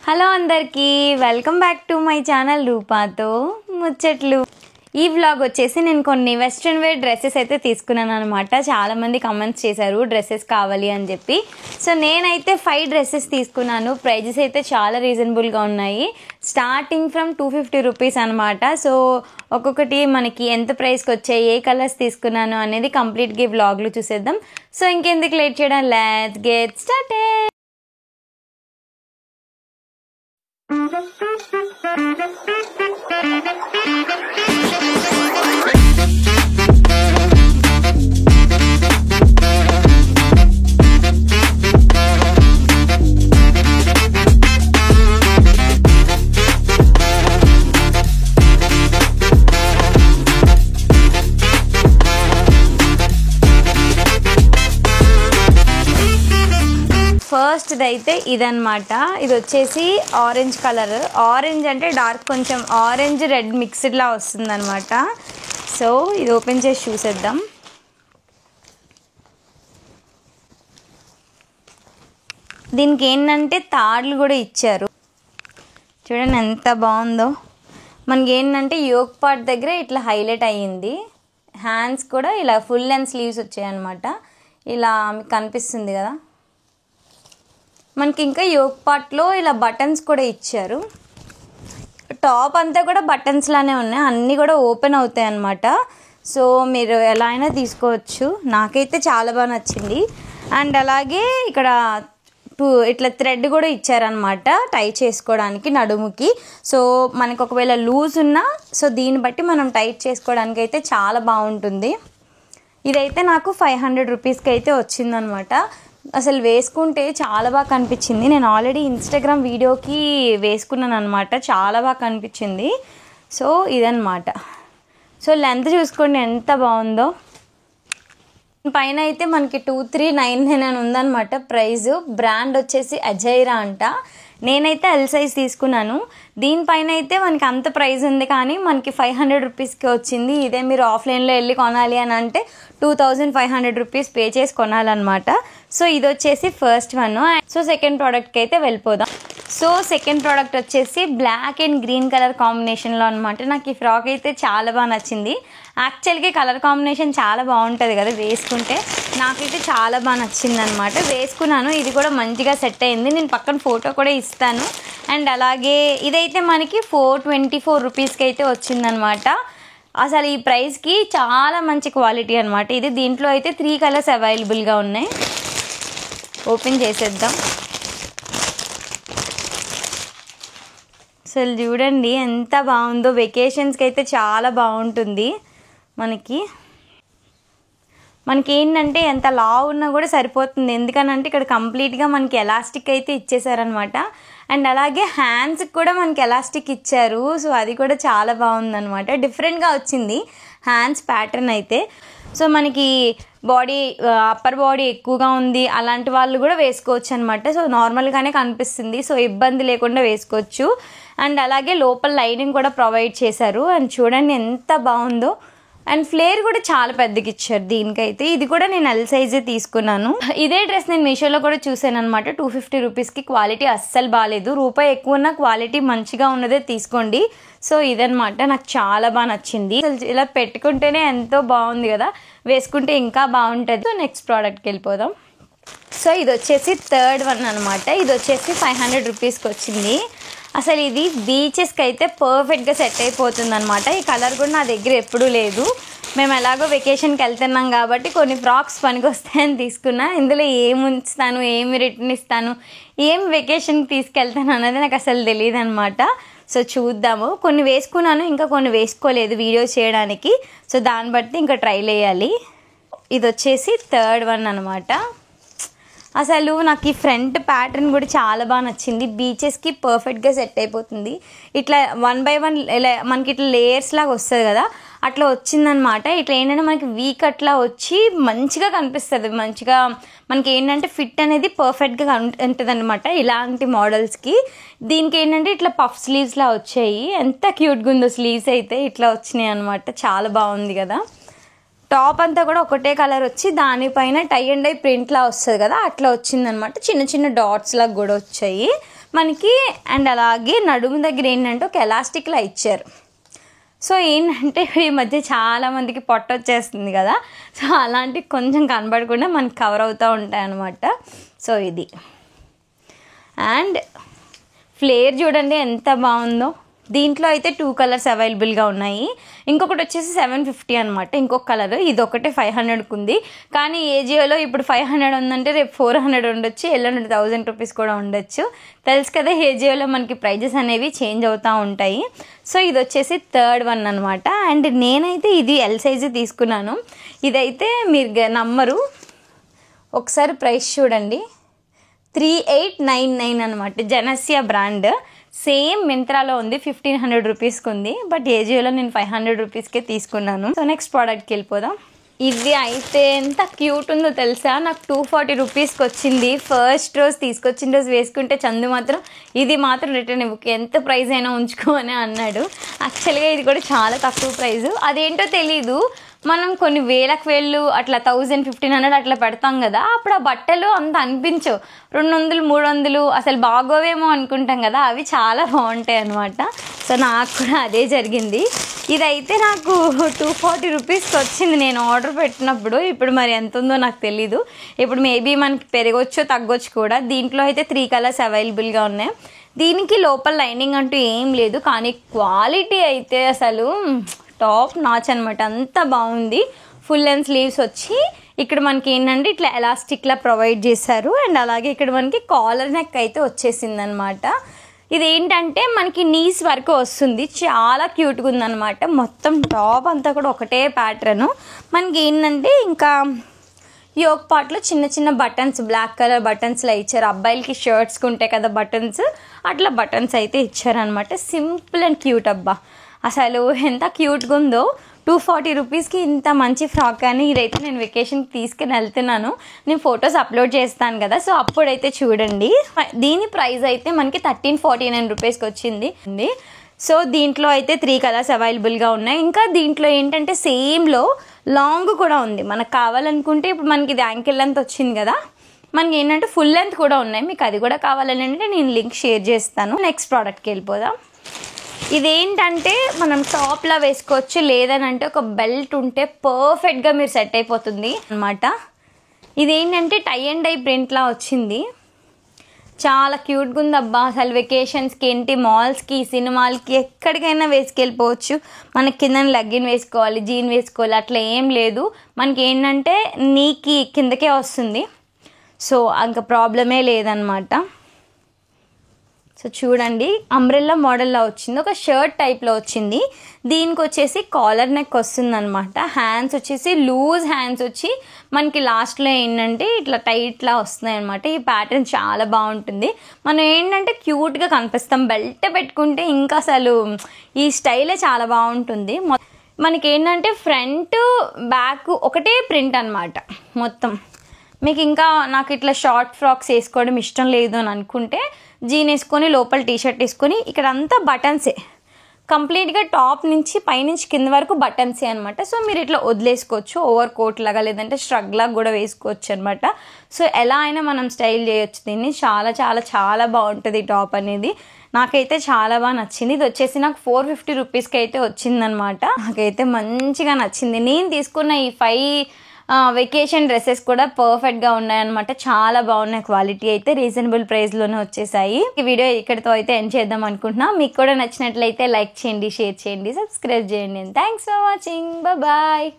Hello అందరికీ welcome back to my channel రూపాతో ముచ్చట్లు. ఈ వ్లాగ్ వచ్చేసి నేను కొన్ని వెస్ట్రన్ వేర్ డ్రెస్సెస్ అయితే తీసుకున్నాను అనమాట. చాలామంది కమెంట్స్ చేశారు డ్రెస్సెస్ కావాలి అని చెప్పి. సో నేనైతే 5 డ్రెస్సెస్ తీసుకున్నాను. ప్రైజెస్ అయితే చాలా రీజనబుల్గా ఉన్నాయి. స్టార్టింగ్ ఫ్రమ్ 250 రూపీస్ అనమాట. సో ఒక్కొక్కటి మనకి ఎంత ప్రైస్కి వచ్చాయి, ఏ కలర్స్ తీసుకున్నాను అనేది కంప్లీట్గా ఈ వ్లాగ్లో చూసేద్దాం. సో ఇంకెందుకు లేట్ చేయడం, లెట్స్ గెట్ స్టార్టెడ్. ఫస్ట్ది అయితే ఇదన్నమాట. ఇది వచ్చేసి ఆరెంజ్ కలర్. ఆరెంజ్ అంటే డార్క్ కొంచెం ఆరెంజ్ రెడ్ మిక్స్డ్లా వస్తుంది అనమాట. సో ఇది ఓపెన్ చేసి చూసేద్దాం. దీనికి ఏంటంటే తాడులు కూడా ఇచ్చారు. చూడండి ఎంత బాగుందో. మనకి ఏంటంటే యోక్ పార్ట్ దగ్గర ఇట్లా హైలైట్ అయ్యింది. హ్యాండ్స్ కూడా ఇలా ఫుల్ లెంత్ స్లీవ్స్ వచ్చాయన్నమాట. ఇలా మీకు కనిపిస్తుంది కదా. మనకి ఇంకా యోక్ పార్ట్లో ఇలా బటన్స్ కూడా ఇచ్చారు. టాప్ అంతా కూడా బటన్స్ లానే ఉన్నాయి, అన్నీ కూడా ఓపెన్ అవుతాయి అన్నమాట. సో మీరు ఎలా అయినా తీసుకోవచ్చు. నాకైతే చాలా బాగా నచ్చింది. అండ్ అలాగే ఇక్కడ ఇట్లా థ్రెడ్ కూడా ఇచ్చారనమాట టై చేసుకోవడానికి నడుముకి. సో మనకు ఒకవేళ లూజ్ ఉన్నా సో దీన్ని బట్టి మనం టైట్ చేసుకోవడానికి అయితే చాలా బాగుంటుంది. ఇదైతే నాకు 500 రూపీస్కి అయితే వచ్చిందనమాట. అసలు వేసుకుంటే చాలా బాగా కనిపించింది. నేను ఆల్రెడీ ఇన్స్టాగ్రామ్ వీడియోకి వేసుకున్నాను అనమాట. చాలా బాగా కనిపించింది. సో ఇదన్నమాట. సో లెంత్ చూసుకోండి ఎంత బాగుందో. పైన అయితే మనకి 2399 అని ఉందన్నమాట ప్రైస్. బ్రాండ్ వచ్చేసి అజైరా అంట. నేనైతే ఎల్ సైజ్ తీసుకున్నాను. దీనిపైన అయితే మనకి అంత ప్రైస్ ఉంది, కానీ మనకి 500 రూపీస్కి వచ్చింది. ఇదే మీరు ఆఫ్లైన్లో వెళ్ళి కొనాలి అని అంటే 2500 రూపీస్ పే చేసి కొనాలన్నమాట. సో ఇది వచ్చేసి ఫస్ట్ వన్. సో సెకండ్ ప్రోడక్ట్కి అయితే వెళ్ళిపోదాం. సో సెకండ్ ప్రోడక్ట్ వచ్చేసి బ్లాక్ అండ్ గ్రీన్ కలర్ కాంబినేషన్లో అనమాట. నాకు ఈ ఫ్రాక్ అయితే చాలా బాగా నచ్చింది. యాక్చువల్గా కలర్ కాంబినేషన్ చాలా బాగుంటుంది కదా వేసుకుంటే. నాకైతే చాలా బాగా నచ్చింది అనమాట. వేసుకున్నాను. ఇది కూడా మంచిగా సెట్ అయింది. నేను పక్కన ఫోటో కూడా ఇస్తాను. అండ్ అలాగే ఇదైతే మనకి 424 రూపీస్కి అయితే వచ్చిందనమాట. అసలు ఈ ప్రైస్కి చాలా మంచి క్వాలిటీ అనమాట ఇది. దీంట్లో అయితే 3 కలర్స్ అవైలబుల్గా ఉన్నాయి. ఓపెన్ చేసేద్దాం. అసలు చూడండి ఎంత బాగుందో. వెకేషన్స్కి అయితే చాలా బాగుంటుంది. మనకి ఏంటంటే ఎంత లావు ఉన్నా కూడా సరిపోతుంది. ఎందుకనంటే ఇక్కడ కంప్లీట్గా మనకి ఎలాస్టిక్ అయితే ఇచ్చేసారనమాట. అండ్ అలాగే హ్యాండ్స్కి కూడా మనకి ఎలాస్టిక్ ఇచ్చారు. సో అది కూడా చాలా బాగుందనమాట. డిఫరెంట్గా వచ్చింది హ్యాండ్స్ ప్యాటర్న్ అయితే. సో మనకి బాడీ అప్పర్ బాడీ ఎక్కువగా ఉంది అలాంటి వాళ్ళు కూడా వేసుకోవచ్చు అనమాట. సో నార్మల్గానే కనిపిస్తుంది. సో ఇబ్బంది లేకుండా వేసుకోవచ్చు. అండ్ అలాగే లోపల లైనింగ్ కూడా ప్రొవైడ్ చేశారు. అండ్ చూడండి ఎంత బాగుందో. అండ్ ఫ్లేర్ కూడా చాలా పెద్దగా ఇచ్చారు దీనికైతే. ఇది కూడా నేను ఎల్ సైజే తీసుకున్నాను. ఇదే డ్రెస్ నేను మీషోలో కూడా చూసాను అనమాట. 250 రూపీస్కి. క్వాలిటీ అస్సలు బాగాలేదు. రూపాయి ఎక్కువ ఉన్న క్వాలిటీ మంచిగా ఉన్నదే తీసుకోండి. సో ఇదనమాట. నాకు చాలా బాగా నచ్చింది. ఇలా పెట్టుకుంటేనే ఎంతో బాగుంది కదా, వేసుకుంటే ఇంకా బాగుంటుంది. సో నెక్స్ట్ ప్రోడక్ట్కి వెళ్ళిపోదాం. సో ఇది వచ్చేసి థర్డ్ వన్ అనమాట. ఇది వచ్చేసి 500 రూపీస్కి వచ్చింది. అసలు ఇది బీచెస్కి అయితే పర్ఫెక్ట్గా సెట్ అయిపోతుంది అనమాట. ఈ కలర్ కూడా నా దగ్గర ఎప్పుడూ లేదు. మేము ఎలాగో వెకేషన్కి వెళ్తున్నాం కాబట్టి కొన్ని ఫ్రాక్స్ పనికి వస్తాయని తీసుకున్నా. ఇందులో ఏమి ఉంచుతాను, ఏమి రిటర్న్ ఇస్తాను, ఏం వెకేషన్కి తీసుకెళ్తాను అన్నది నాకు అసలు తెలియదు అనమాట. సో చూద్దాము. కొన్ని వేసుకున్నాను, ఇంకా కొన్ని వేసుకోలేదు వీడియో చేయడానికి. సో దాన్ని బట్టి ఇంకా ట్రై చేయాలి. ఇది వచ్చేసి థర్డ్ వన్ అనమాట. అసలు నాకు ఈ ఫ్రంట్ ప్యాటర్న్ కూడా చాలా బాగా నచ్చింది. బీచెస్కి పర్ఫెక్ట్గా సెట్ అయిపోతుంది. ఇట్లా 1 by 1 మనకి ఇట్లా లేయర్స్ లాగా వస్తుంది కదా, అట్లా వచ్చిందనమాట. ఇట్లా ఏంటంటే మనకి వీక్ అట్లా వచ్చి మంచిగా కనిపిస్తుంది. మంచిగా మనకి ఏంటంటే ఫిట్ అనేది పర్ఫెక్ట్గా ఉంటుంది అనమాట ఇలాంటి మోడల్స్కి. దీనికి ఏంటంటే ఇట్లా పఫ్ స్లీవ్స్లా వచ్చాయి. ఎంత క్యూట్గా ఉందో స్లీవ్స్ అయితే ఇట్లా వచ్చినాయి అనమాట. చాలా బాగుంది కదా. టాప్ అంతా కూడా ఒకటే కలర్ వచ్చి దానిపైన టై అండ్ డై ప్రింట్లా వస్తుంది కదా, అట్లా వచ్చిందనమాట. చిన్న చిన్న డాట్స్ లాగా కూడా వచ్చాయి. మనకి. అండ్ అలాగే నడుము దగ్గర ఏంటంటే ఒక ఎలాస్టిక్లా ఇచ్చారు. సో ఏంటంటే ఈ మధ్య చాలామందికి పొట్ట వచ్చేస్తుంది కదా, సో అలాంటివి కొంచెం కనబడకుండా మనకి కవర్ అవుతూ ఉంటాయి అన్నమాట. సో ఇది. అండ్ ఫ్లేర్ చూడండి ఎంత బాగుందో. దీంట్లో అయితే 2 కలర్స్ అవైలబుల్గా ఉన్నాయి. ఇంకొకటి వచ్చేసి 750 అనమాట, ఇంకొక కలర్. ఇది ఒకటే 500కి ఉంది. కానీ ఏజియోలో ఇప్పుడు 500 ఉందంటే రేపు 400 ఉండొచ్చు, ఎల్లుండి 1000 రూపీస్ కూడా ఉండొచ్చు. తెలుసు కదా ఏజియోలో మనకి ప్రైజెస్ అనేవి చేంజ్ అవుతూ ఉంటాయి. సో ఇది వచ్చేసి 3rd వన్ అనమాట. అండ్ నేనైతే ఇది ఎల్ సైజు తీసుకున్నాను. ఇదైతే మీరు నమ్మరు, ఒకసారి ప్రైస్ చూడండి, 3899 అనమాట. జెనసియా బ్రాండ్. సేమ్ మింత్రాలో ఉంది, 1500 రూపీస్కి ఉంది. బట్ ఏజియోలో నేను 500 రూపీస్కే తీసుకున్నాను. సో నెక్స్ట్ ప్రోడక్ట్కి వెళ్ళిపోదాం. ఇది అయితే ఎంత క్యూట్ ఉందో తెలుసా, నాకు 240 రూపీస్కి వచ్చింది. ఫస్ట్ రోజు తీసుకొచ్చిన రోజు వేసుకుంటే చందు మాత్రం ఇది మాత్రం రిటర్న్ ఇవ్వకు, ఎంత ప్రైస్ అయినా ఉంచుకో అని అన్నాడు. యాక్చువల్గా ఇది కూడా చాలా తక్కువ ప్రైజు. అదేంటో తెలీదు, మనం కొన్ని వేలు అట్లా 1000, 1500 అట్లా పెడతాం కదా, అప్పుడు ఆ బట్టలు అంత అనిపించవు. 200, 300 అసలు బాగోవేమో అనుకుంటాం కదా, అవి చాలా బాగుంటాయి అనమాట. సో నాకు కూడా అదే జరిగింది. ఇదైతే నాకు 240 రూపీస్కి వచ్చింది నేను ఆర్డర్ పెట్టినప్పుడు. ఇప్పుడు మరి ఎంత ఉందో నాకు తెలీదు. ఇప్పుడు మేబీ మనకి పెరగొచ్చు తగ్గొచ్చు కూడా. దీంట్లో అయితే 3 కలర్స్ అవైలబుల్గా ఉన్నాయి. దీనికి లోపల లైనింగ్ అంటూ ఏం లేదు, కానీ క్వాలిటీ అయితే అసలు టాప్ నాచ్ అనమాట, అంత బాగుంది. ఫుల్ లెంత్ స్లీవ్స్ వచ్చి ఇక్కడ మనకి ఏంటంటే ఇట్లా ఎలాస్టిక్లా ప్రొవైడ్ చేశారు. అండ్ అలాగే ఇక్కడ మనకి కాలర్ నెక్ అయితే వచ్చేసింది అనమాట. ఇదేంటంటే మనకి నీస్ వరకు వస్తుంది, చాలా క్యూట్గా ఉందన్నమాట. మొత్తం టాప్ అంతా కూడా ఒకటే ప్యాటర్ను. మనకి ఏంటంటే ఇంకా యోక్ పార్ట్లో చిన్న చిన్న బటన్స్, బ్లాక్ కలర్ బటన్స్లో ఇచ్చారు. అబ్బాయిలకి షర్ట్స్కి ఉంటాయి కదా బటన్స్, అట్లా బటన్స్ అయితే ఇచ్చారనమాట. Simple and cute. అబ్బా అసలు ఎంత క్యూట్గా ఉందో. 240 రూపీస్కి ఇంత మంచి ఫ్రాక్. కానీ ఇదైతే నేను వెకేషన్కి తీసుకుని వెళ్తున్నాను, నేను ఫొటోస్ అప్లోడ్ చేస్తాను కదా, సో అప్పుడైతే చూడండి. దీని ప్రైస్ అయితే మనకి 1349 రూపీస్కి వచ్చింది. సో దీంట్లో అయితే 3 కలర్స్ అవైలబుల్గా ఉన్నాయి. ఇంకా దీంట్లో ఏంటంటే సేమ్లో లాంగ్ కూడా ఉంది, మనకు కావాలనుకుంటే. ఇప్పుడు మనకి ఇది యాంకిల్ లెంత్ వచ్చింది కదా, మనకి ఏంటంటే ఫుల్ లెంత్ కూడా ఉన్నాయి. మీకు అది కూడా కావాలని అంటే నేను లింక్ షేర్ చేస్తాను. నెక్స్ట్ ప్రోడక్ట్కి వెళ్ళిపోదాం. ఇదేంటంటే మనం టాప్లా వేసుకోవచ్చు, లేదనంటే ఒక బెల్ట్ ఉంటే పర్ఫెక్ట్గా మీరు సెట్ అయిపోతుంది అనమాట. ఇదేంటంటే టై అండ్ డై ప్రింట్లా వచ్చింది, చాలా క్యూట్గా ఉంది. అబ్బా అసలు వెకేషన్స్కి ఏంటి, మాల్స్కి, సినిమాలకి, ఎక్కడికైనా వేసుకెళ్ళిపోవచ్చు. మనకి కింద లెగ్గిన్ వేసుకోవాలి, జీన్ వేసుకోవాలి అట్లా ఏం లేదు. మనకి ఏంటంటే నీకి కిందకే వస్తుంది, సో ఇంకా ప్రాబ్లమే లేదనమాట. సో చూడండి, అంబ్రెల్లా మోడల్లో వచ్చింది, ఒక షర్ట్ టైప్లో వచ్చింది. దీనికి వచ్చేసి కాలర్ నెక్ వస్తుంది అనమాట. హ్యాండ్స్ వచ్చేసి లూజ్ హ్యాండ్స్ వచ్చి మనకి లాస్ట్లో ఏంటంటే ఇట్లా టైట్లా వస్తున్నాయి అనమాట. ఈ ప్యాటర్న్ చాలా బాగుంటుంది. మనం ఏంటంటే క్యూట్గా కనిపిస్తాం. బెల్ట్ పెట్టుకుంటే ఇంకా అసలు ఈ స్టైలే చాలా బాగుంటుంది. మనకి ఏంటంటే ఫ్రంట్ బ్యాక్ ఒకటే ప్రింట్ అనమాట మొత్తం. మీకు ఇంకా నాకు ఇట్లా షార్ట్ ఫ్రాక్స్ వేసుకోవడం ఇష్టం లేదు అని అనుకుంటే జీన్ వేసుకొని లోపల టీషర్ట్ వేసుకొని ఇక్కడ అంతా బటన్సే, కంప్లీట్గా టాప్ నుంచి పైనుంచి కింద వరకు బటన్సే అనమాట. సో మీరు ఇట్లా వదిలేసుకోవచ్చు, ఓవర్ కోట్ లాగా లేదంటే స్ట్రగ్ లాగా కూడా వేసుకోవచ్చు అనమాట. సో ఎలా అయినా మనం స్టైల్ చేయొచ్చు దీన్ని. చాలా చాలా చాలా బాగుంటుంది టాప్ అనేది. నాకైతే చాలా బాగా నచ్చింది. ఇది వచ్చేసి నాకు 450 రూపీస్కి అయితే వచ్చిందనమాట. నాకైతే మంచిగా నచ్చింది. నేను తీసుకున్న ఈ 5 వెకేషన్ డ్రెస్సెస్ కూడా పర్ఫెక్ట్గా ఉన్నాయన్నమాట. చాలా బాగున్నాయి, క్వాలిటీ అయితే రీజనబుల్ ప్రైస్లోనే వచ్చేసాయి. ఈ వీడియో ఇక్కడితో అయితే ఎండ్ చేద్దాం అనుకుంటున్నా. మీకు కూడా నచ్చినట్లయితే లైక్ చేయండి, షేర్ చేయండి, సబ్స్క్రైబ్ చేయండి. Thanks for watching, bye.